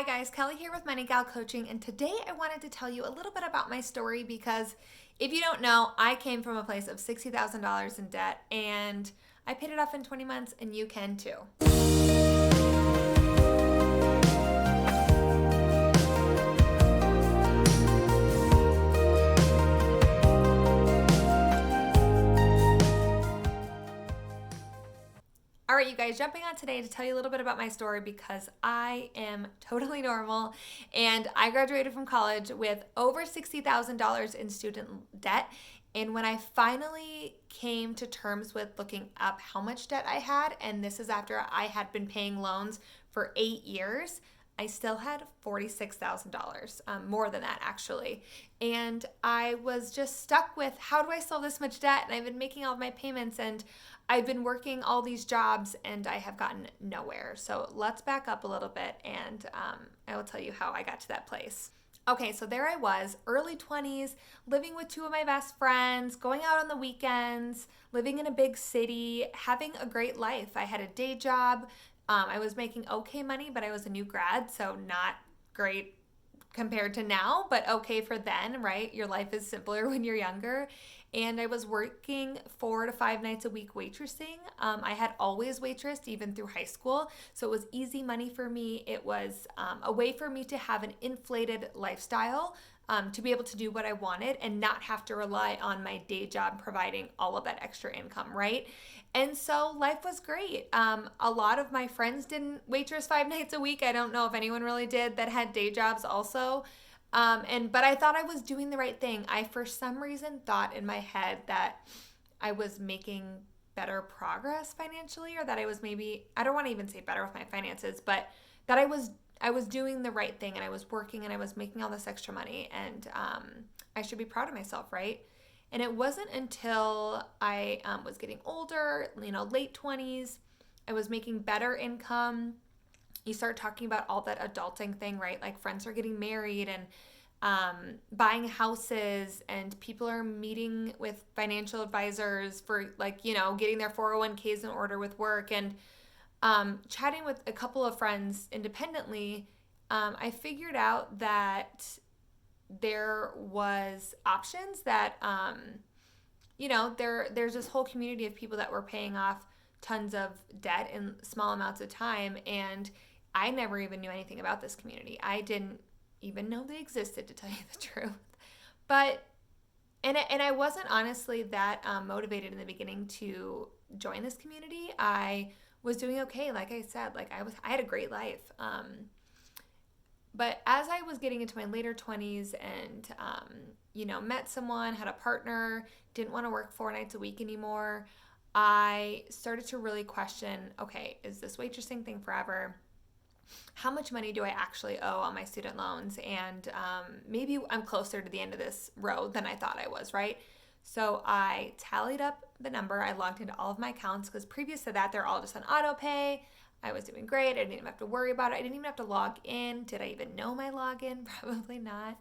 Hi guys, Kelly here with Money Gal Coaching, and today I wanted to tell you a little bit about my story because if you don't know, I came from a place of $60,000 in debt and I paid it off in 20 months and you can too. All right, you guys, jumping on today to tell you a little bit about my story because I am totally normal and I graduated from college with over $60,000 in student debt. And when I finally came to terms with looking up how much debt I had, and this is after I had been paying loans for 8 years, I still had $46,000, more than that actually. And I was just stuck with how do I solve this much debt? And I've been making all of my payments and I've been working all these jobs and I have gotten nowhere. So let's back up a little bit and I will tell you how I got to that place. Okay, so there I was, early 20s, living with two of my best friends, going out on the weekends, living in a big city, having a great life. I had a day job. I was making okay money, but I was a new grad, so not great compared to now, but okay for then, right? Your life is simpler when you're younger. And I was working 4 to 5 nights a week waitressing. I had always waitressed even through high school, so it was easy money for me. It was a way for me to have an inflated lifestyle, to be able to do what I wanted and not have to rely on my day job providing all of that extra income, right? And so life was great. A lot of my friends didn't waitress 5 nights a week. I don't know if anyone really did that had day jobs also. But I thought I was doing the right thing. I, for some reason, thought in my head that I was making better progress financially, or that I was maybe, I don't want to even say better with my finances, but that I was doing the right thing and I was working and I was making all this extra money and I should be proud of myself, right? And it wasn't until I was getting older, late 20s, I was making better income. You start talking about all that adulting thing, right? Like friends are getting married and buying houses, and people are meeting with financial advisors for getting their 401ks in order with work, and chatting with a couple of friends independently. I figured out that there was options that, there's this whole community of people that were paying off tons of debt in small amounts of time, and I never even knew anything about this community. I didn't even know they existed, to tell you the truth. But and I wasn't honestly that motivated in the beginning to join this community. I was doing okay, like I said, I had a great life. But as I was getting into my later 20s and met someone, had a partner, didn't want to work 4 nights a week anymore, I started to really question, okay, is this waitressing thing forever? How much money do I actually owe on my student loans? And maybe I'm closer to the end of this road than I thought I was, right? So I tallied up the number. I logged into all of my accounts because previous to that, they're all just on auto pay. I was doing great. I didn't even have to worry about it. I didn't even have to log in. Did I even know my login? Probably not.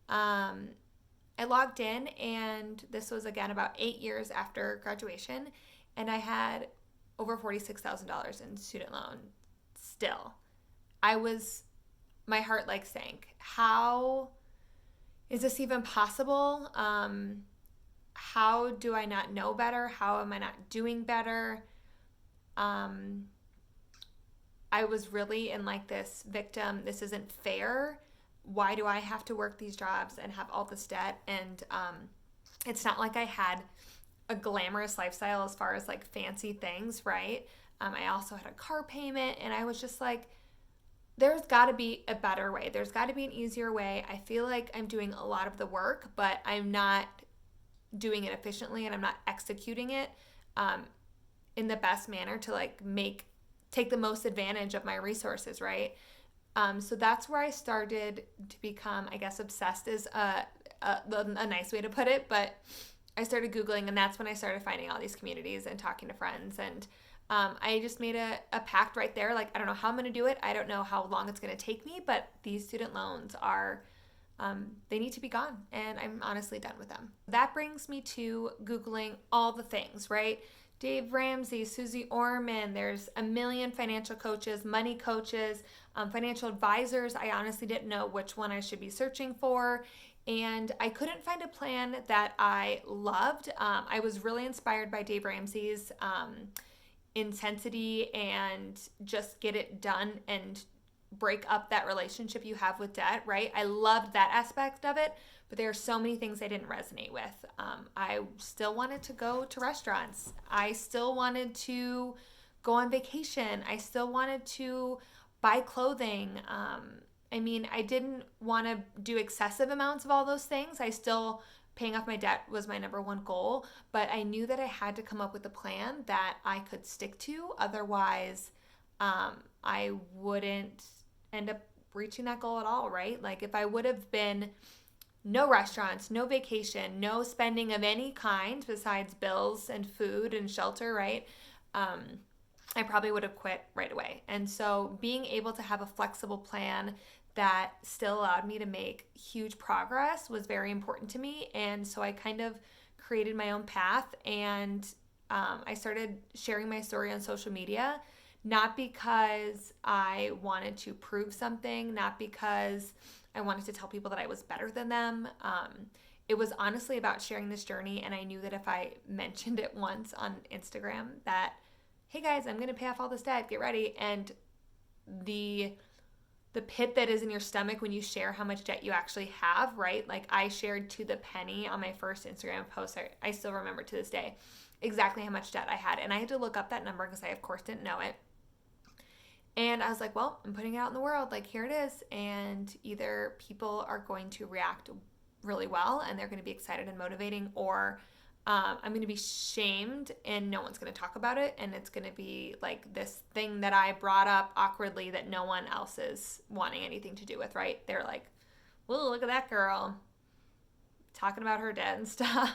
I logged in, and this was again about 8 years after graduation, and I had over $46,000 in student loan still. My heart sank. How is this even possible? How do I not know better? How am I not doing better? I was really in this victim, this isn't fair. Why do I have to work these jobs and have all this debt? And it's not like I had a glamorous lifestyle as far as fancy things, right? I also had a car payment, and I was just there's got to be a better way. There's got to be an easier way. I feel like I'm doing a lot of the work, but I'm not doing it efficiently, and I'm not executing it in the best manner to take the most advantage of my resources, right? So that's where I started to become, I guess, obsessed is a nice way to put it, but I started Googling, and that's when I started finding all these communities and talking to friends, and I just made a pact right there. I don't know how I'm going to do it. I don't know how long it's going to take me, but these student loans are, they need to be gone, and I'm honestly done with them. That brings me to Googling all the things, right? Dave Ramsey, Susie Orman. There's a million financial coaches, money coaches, financial advisors. I honestly didn't know which one I should be searching for. And I couldn't find a plan that I loved. I was really inspired by Dave Ramsey's intensity and just get it done and break up that relationship you have with debt, right? I loved that aspect of it, but there are so many things I didn't resonate with. I still wanted to go to restaurants. I still wanted to go on vacation. I still wanted to buy clothing. I didn't want to do excessive amounts of all those things. I still, paying off my debt was my number one goal, but I knew that I had to come up with a plan that I could stick to. Otherwise, I wouldn't end up reaching that goal at all, right? Like if I would have been no restaurants, no vacation, no spending of any kind besides bills and food and shelter, right? I probably would have quit right away. And so being able to have a flexible plan that still allowed me to make huge progress was very important to me. And so I kind of created my own path, and I started sharing my story on social media, not because I wanted to prove something, not because I wanted to tell people that I was better than them. It was honestly about sharing this journey, and I knew that if I mentioned it once on Instagram that, hey guys, I'm going to pay off all this debt, get ready, and the pit that is in your stomach when you share how much debt you actually have, right? Like I shared to the penny on my first Instagram post. I still remember to this day exactly how much debt I had, and I had to look up that number because I of course didn't know it. And I was like, well, I'm putting it out in the world, like here it is, and either people are going to react really well and they're going to be excited and motivating, or I'm going to be shamed and no one's going to talk about it, and it's going to be like this thing that I brought up awkwardly that no one else is wanting anything to do with, right? They're like, well, look at that girl talking about her debt and stuff.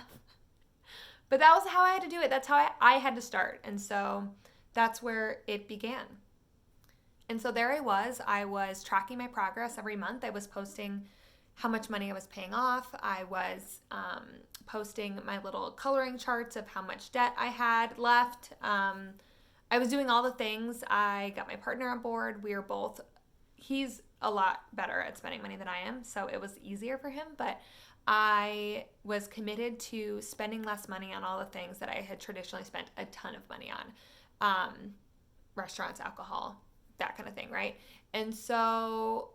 But that was how I had to do it. That's how I had to start. And so that's where it began. And so there I was tracking my progress every month. I was posting how much money I was paying off. I was posting my little coloring charts of how much debt I had left. I was doing all the things. I got my partner on board. He's a lot better at spending money than I am, so it was easier for him, but I was committed to spending less money on all the things that I had traditionally spent a ton of money on. Restaurants, alcohol, that kind of thing, right? And so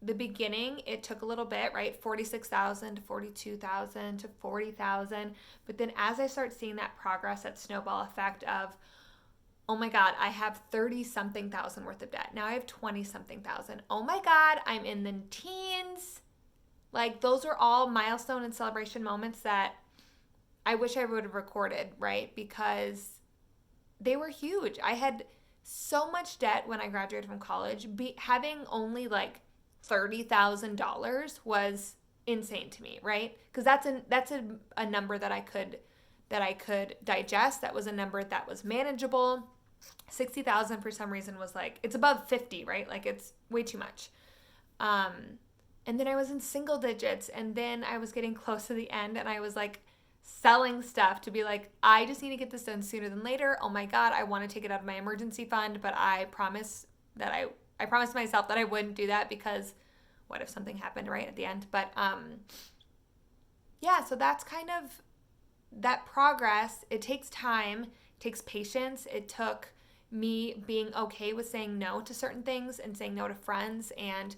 the beginning, it took a little bit, right? 46,000 to 42,000 to 40,000. But then as I start seeing that progress, that snowball effect of, oh my God, I have 30 something thousand worth of debt. Now I have 20 something thousand. Oh my God, I'm in the teens. Like those are all milestone and celebration moments that I wish I would have recorded, right? Because they were huge. I had so much debt when I graduated from college. Having only like $30,000 was insane to me, right? Because that's a number that I could digest. That was a number that was manageable. 60,000 for some reason was like, it's above 50, right? Like it's way too much. And then I was in single digits, and then I was getting close to the end, and I was like selling stuff to be like, I just need to get this done sooner than later. Oh my God, I want to take it out of my emergency fund, but I promised myself that I wouldn't do that because what if something happened right at the end? But yeah, so that's kind of that progress. It takes time, it takes patience. It took me being okay with saying no to certain things and saying no to friends and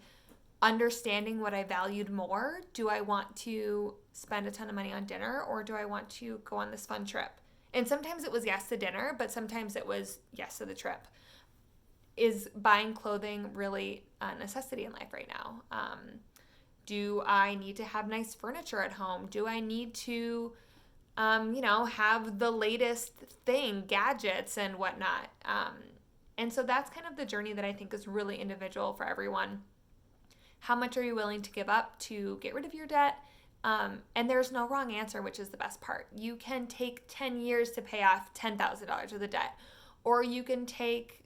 understanding what I valued more. Do I want to spend a ton of money on dinner, or do I want to go on this fun trip? And sometimes it was yes to dinner, but sometimes it was yes to the trip. Is buying clothing really a necessity in life right now? Do I need to have nice furniture at home? Do I need to, have the latest thing, gadgets and whatnot? And so that's kind of the journey that I think is really individual for everyone. How much are you willing to give up to get rid of your debt? And there's no wrong answer, which is the best part. You can take 10 years to pay off $10,000 of the debt, or you can take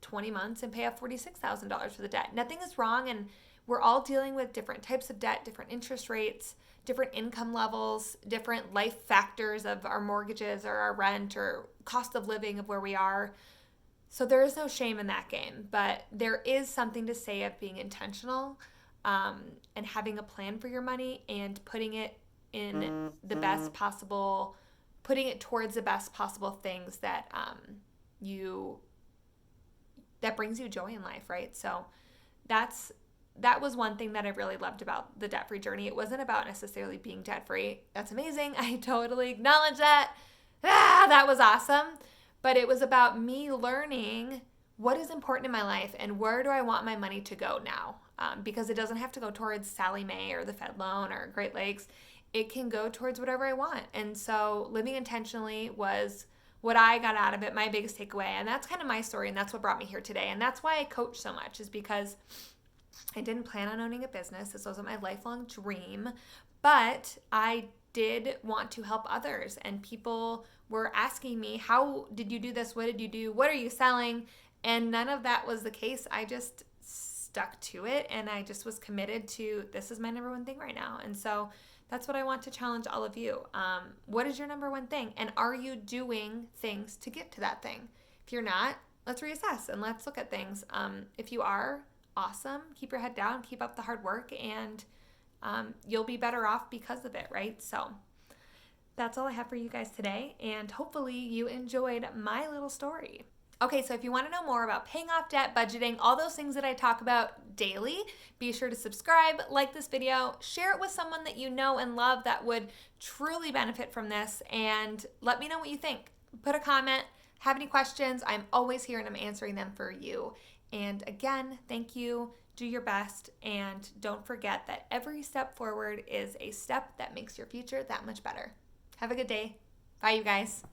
20 months and pay off $46,000 for the debt. Nothing is wrong, and we're all dealing with different types of debt, different interest rates, different income levels, different life factors of our mortgages or our rent or cost of living of where we are. So there is no shame in that game, but there is something to say of being intentional and having a plan for your money and putting it in the best possible, putting it towards the best possible things that that brings you joy in life, right? So that was one thing that I really loved about the debt-free journey. It wasn't about necessarily being debt-free. That's amazing. I totally acknowledge that. That was awesome. But it was about me learning what is important in my life and where do I want my money to go now. Because it doesn't have to go towards Sallie Mae or the Fed loan or Great Lakes. It can go towards whatever I want. And so living intentionally was what I got out of it, my biggest takeaway. And that's kind of my story, and that's what brought me here today. And that's why I coach so much, is because I didn't plan on owning a business. This wasn't my lifelong dream, but I did want to help others. And people were asking me, how did you do this? What did you do? What are you selling? And none of that was the case. I just stuck to it, and I just was committed to, this is my number one thing right now. And so that's what I want to challenge all of you. What is your number one thing? And are you doing things to get to that thing? If you're not, let's reassess and let's look at things. If you are, awesome. Keep your head down, keep up the hard work, and you'll be better off because of it, right? So that's all I have for you guys today, and hopefully you enjoyed my little story. Okay, so if you want to know more about paying off debt, budgeting, all those things that I talk about daily, be sure to subscribe, like this video, share it with someone that you know and love that would truly benefit from this, and let me know what you think. Put a comment, have any questions. I'm always here and I'm answering them for you. And again, thank you, do your best, and don't forget that every step forward is a step that makes your future that much better. Have a good day. Bye, you guys.